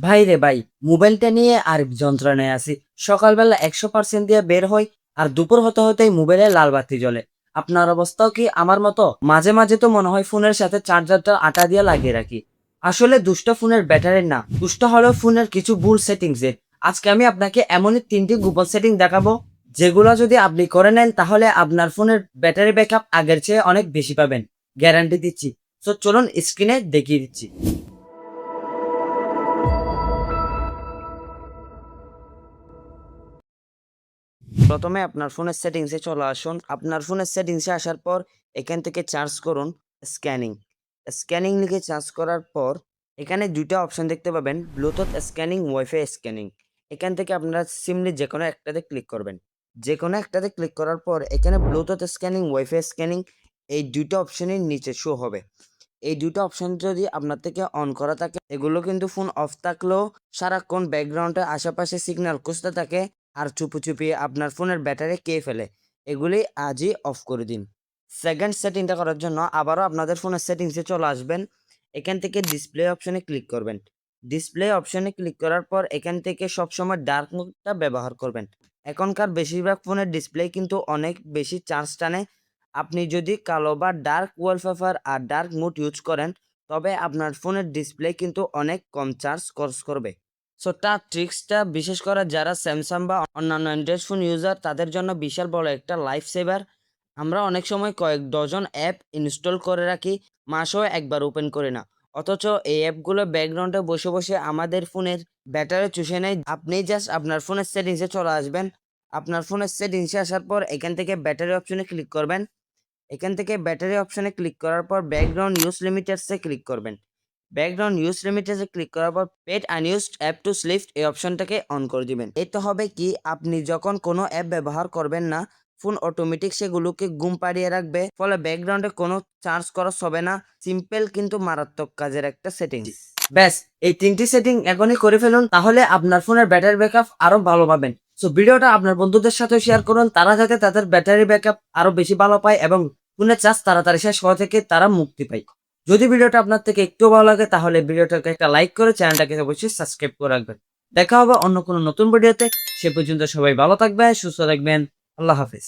ভাই রে ভাই, মোবাইলটা নিয়ে আর যন্ত্রণায় আছি। সকালবেলা 100% দিয়ে বের হই, আর দুপুর হতে হতেই মোবাইলে লাল বাতি জ্বলে। আপনার অবস্থাও কি আমার মতো? মাঝে মাঝে তো মনে হয় ফোনের সাথে চার্জারটা আটা দিয়ে লাগিয়ে রাখি। আসলে দুষ্ট ফোনের ব্যাটারি না, দুষ্ট হলো ফোনের কিছু ভুল সেটিংস এর। আজকে আমি আপনাকে এমনই 3টি গোপন সেটিং দেখাবো, যেগুলো যদি আপনি করে নেন তাহলে আপনার ফোনের ব্যাটারি ব্যাকআপ আগের চেয়ে অনেক বেশি পাবেন, গ্যারান্টি দিচ্ছি। তো চলুন স্ক্রিনে দেখিয়ে দিচ্ছি। প্রথমে আপনার ফোনের সেটিংসে চলে আসুন। আপনার ফোনের সেটিংসে আসার পর এখান থেকে চার্জ করুন স্ক্যানিং। স্ক্যানিং লিখে চার্জ করার পর এখানে দুইটা অপশন দেখতে পাবেন, ব্লুটুথ স্ক্যানিং, ওয়াইফাই স্ক্যানিং। এখান থেকে আপনারা সিমলি যে কোনো একটাতে ক্লিক করবেন। যে কোনো একটাতে ক্লিক করার পর এখানে ব্লুটুথ স্ক্যানিং, ওয়াইফাই স্ক্যানিং এই দুইটা অপশনের নিচে শো হবে। এই দুটো অপশন যদি আপনার থেকে অন করা থাকে, এগুলো কিন্তু ফোন অফ থাকলেও সারাক্ষণ ব্যাকগ্রাউন্ডে আশেপাশে সিগন্যাল খুঁজতে থাকে আর চুপি চুপি আপনার ফোনের ব্যাটারি খেয়ে ফেলে। এগুলি আজই অফ করে দিন। সেকেন্ড সেটিংটা করার জন্য আবারও আপনাদের ফোনের সেটিংসে চলে আসবেন। এখান থেকে ডিসপ্লে অপশনে ক্লিক করবেন। ডিসপ্লে অপশনে ক্লিক করার পর এখান থেকে সবসময় ডার্ক মোডটা ব্যবহার করবেন। এখনকার বেশিরভাগ ফোনের ডিসপ্লে কিন্তু অনেক বেশি চার্জ টানে। আপনি যদি কালো বা ডার্ক ওয়ালপেপার আর ডার্ক মোড ইউজ করেন, তবে আপনার ফোনের ডিসপ্লে কিন্তু অনেক কম চার্জ খরচ করবে। সো তার ট্রিক্সটা বিশেষ করে যারা স্যামসাং বা অন্যান্য অ্যান্ড্রয়েড ফোন ইউজার, তাদের জন্য বিশাল বড় একটা লাইফ সেভার। আমরা অনেক সময় কয়েক ডজন অ্যাপ ইনস্টল করে রাখি, মাসেও একবার ওপেন করি না। অথচ এই অ্যাপগুলো ব্যাকগ্রাউন্ডে বসে বসে আমাদের ফোনের ব্যাটারি চুষে নেয়। আপনি জাস্ট আপনার ফোনের সেটিংসে চলে আসবেন। আপনার ফোনের সেটিংসে আসার পর এখান থেকে ব্যাটারি অপশনে ক্লিক করবেন। এখান থেকে ব্যাটারি অপশনে ক্লিক করার পর ব্যাকগ্রাউন্ড ইউজ লিমিটার্সে ক্লিক করবেন। ব্যাকগ্রাউন্ড ইউজ লিমিটার্সে ক্লিক করার পর paid unused app to lift এই অপশনটাকে অন করে দিবেন। এতে হবে কি, আপনি যখন কোনো অ্যাপ ব্যবহার করবেন না, ফোন অটোমেটিক সেগুলোকে ঘুম পাড়িয়ে রাখবে, ফলে ব্যাকগ্রাউন্ডে কোনো চার্জ খরচ হবে না। সিম্পল কিন্তু মারাত্মক কাজের একটা সেটিং। ব্যাস, এই 3টি সেটিং এখনই করে ফেলুন, তাহলে আপনার ফোনের ব্যাটারি ব্যাকআপ আরো ভালো পাবেন। সো ভিডিওটা আপনার বন্ধুদের সাথে শেয়ার করুন, তারা যাতে তাদের ব্যাটারি ব্যাকআপ আরো বেশি ভালো পায় এবং ফোনের চার্জ তাড়াতাড়ি শেষ হওয়া থেকে তারা মুক্তি পায়। যদি ভিডিওটা আপনার থেকে একটু ভালো লাগে তাহলে ভিডিওটাকে একটা লাইক করে চ্যানেলটাকে অবশ্যই সাবস্ক্রাইব করে রাখবেন। দেখা হবে অন্য কোনো নতুন ভিডিওতে। সে পর্যন্ত সবাই ভালো থাকবেন, সুস্থ থাকবেন। আল্লাহ হাফিজ।